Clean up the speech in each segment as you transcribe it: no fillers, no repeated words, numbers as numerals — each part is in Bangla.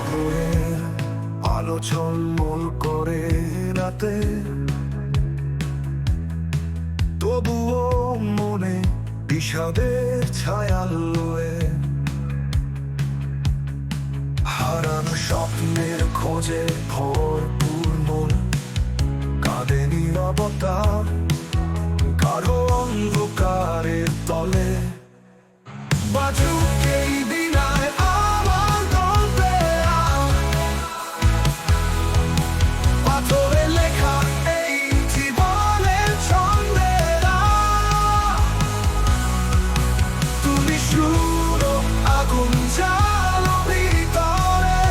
শহরের আলো ঝলমল করে রাতে, তবুও মনে বিষাদের ছায়া লয়ে। হারানো স্বপ্নের খোঁজে ভরপুর মন, কাঁদে নীরবতা কারো অন্ধকারের তলে। বাজুক এই বিনায় আমার গল্পে পাথরে লেখা এই জীবনের ছন্দেরা। তুমি সুর আগুন জ্বালো ভিতরে,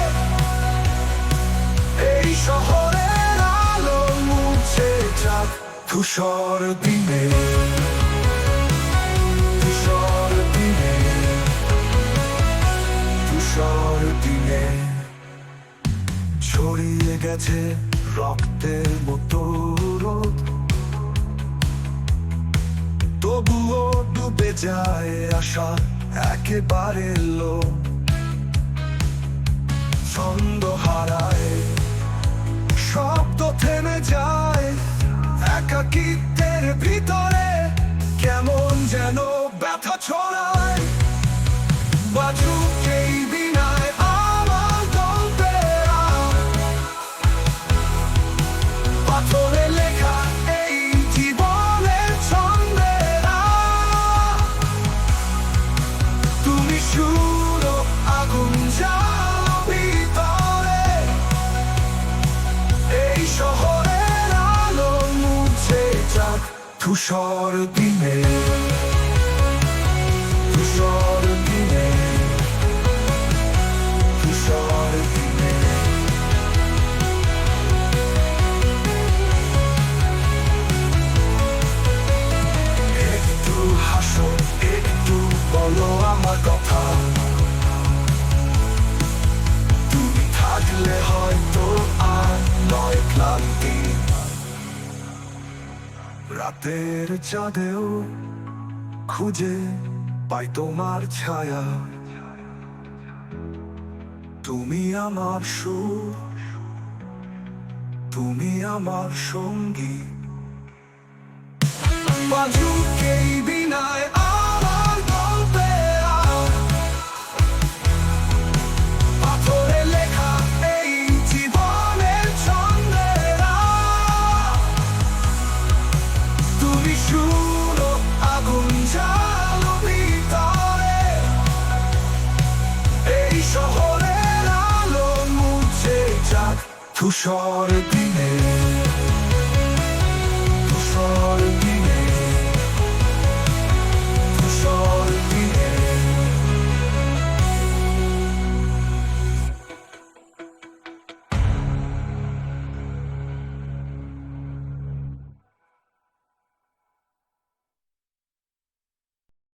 এই শহরের আলো মুছে যাক ধূসর দিনে। ধূসর দিনে, ধূসর দিনে ছড়িয়ে গেছে রক্তের মতো রোদ, তবুও ডুবে যায় আশা একেবারে লো। ছন্দ হারায়, শব্দ থেমে যায়, একাকিত্বের ভিতরে কেমন যেন ব্যথা ছড়ায়। বাজুক এই বিনায় আমার গল্পে পাথরে লেখা এই জীবনের ছন্দেরা। তুমি সুর আগুন জ্বালো ভিতরে, এই শহরের আলো মুছে যাক ধূসর দিনে। ধূসর দিনে, ধূসর দিনে। একটু হাসো, একটু বলো আমার কথা, তুমি থাকলে হয়তো আর নয় ক্লান্তি। রাতের চাঁদেও খুঁজে পাই তোমার ছায়া, তুমি আমার সুর, তুমি আমার সঙ্গী। বাজুক এই বিনায় আমার গল্পে পাথরে লেখা এই জীবনের ছন্দেরা। তুমি সুর আগুন জ্বালো ভিতরে, এই শহরের আলো মুছে যাক ধূসর দিনে।